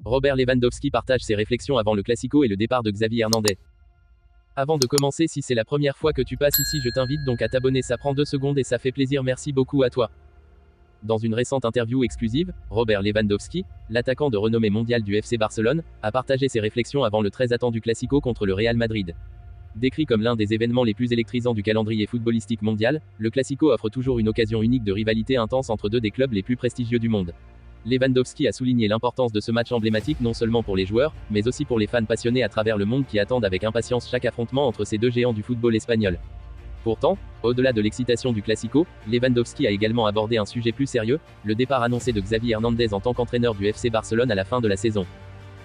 Robert Lewandowski partage ses réflexions avant le Classico et le départ de Xavi Hernandez. Avant de commencer, si c'est la première fois que tu passes ici, je t'invite donc à t'abonner, ça prend 2 secondes et ça fait plaisir, merci beaucoup à toi. Dans une récente interview exclusive, Robert Lewandowski, l'attaquant de renommée mondiale du FC Barcelone, a partagé ses réflexions avant le très attendu Classico contre le Real Madrid. Décrit comme l'un des événements les plus électrisants du calendrier footballistique mondial, le Classico offre toujours une occasion unique de rivalité intense entre deux des clubs les plus prestigieux du monde. Lewandowski a souligné l'importance de ce match emblématique non seulement pour les joueurs, mais aussi pour les fans passionnés à travers le monde qui attendent avec impatience chaque affrontement entre ces deux géants du football espagnol. Pourtant, au-delà de l'excitation du Classico, Lewandowski a également abordé un sujet plus sérieux, le départ annoncé de Xavi Hernandez en tant qu'entraîneur du FC Barcelone à la fin de la saison.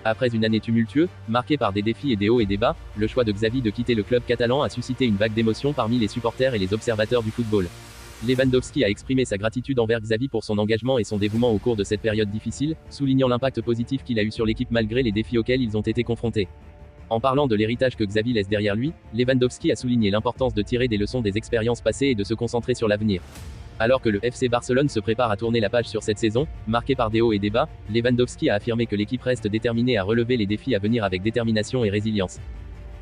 Après une année tumultueuse, marquée par des défis et des hauts et des bas, le choix de Xavi de quitter le club catalan a suscité une vague d'émotions parmi les supporters et les observateurs du football. Lewandowski a exprimé sa gratitude envers Xavi pour son engagement et son dévouement au cours de cette période difficile, soulignant l'impact positif qu'il a eu sur l'équipe malgré les défis auxquels ils ont été confrontés. En parlant de l'héritage que Xavi laisse derrière lui, Lewandowski a souligné l'importance de tirer des leçons des expériences passées et de se concentrer sur l'avenir. Alors que le FC Barcelone se prépare à tourner la page sur cette saison, marquée par des hauts et des bas, Lewandowski a affirmé que l'équipe reste déterminée à relever les défis à venir avec détermination et résilience.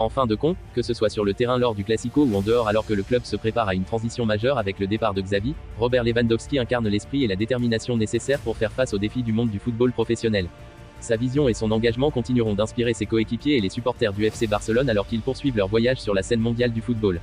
En fin de compte, que ce soit sur le terrain lors du Classico ou en dehors alors que le club se prépare à une transition majeure avec le départ de Xavi, Robert Lewandowski incarne l'esprit et la détermination nécessaires pour faire face aux défis du monde du football professionnel. Sa vision et son engagement continueront d'inspirer ses coéquipiers et les supporters du FC Barcelone alors qu'ils poursuivent leur voyage sur la scène mondiale du football.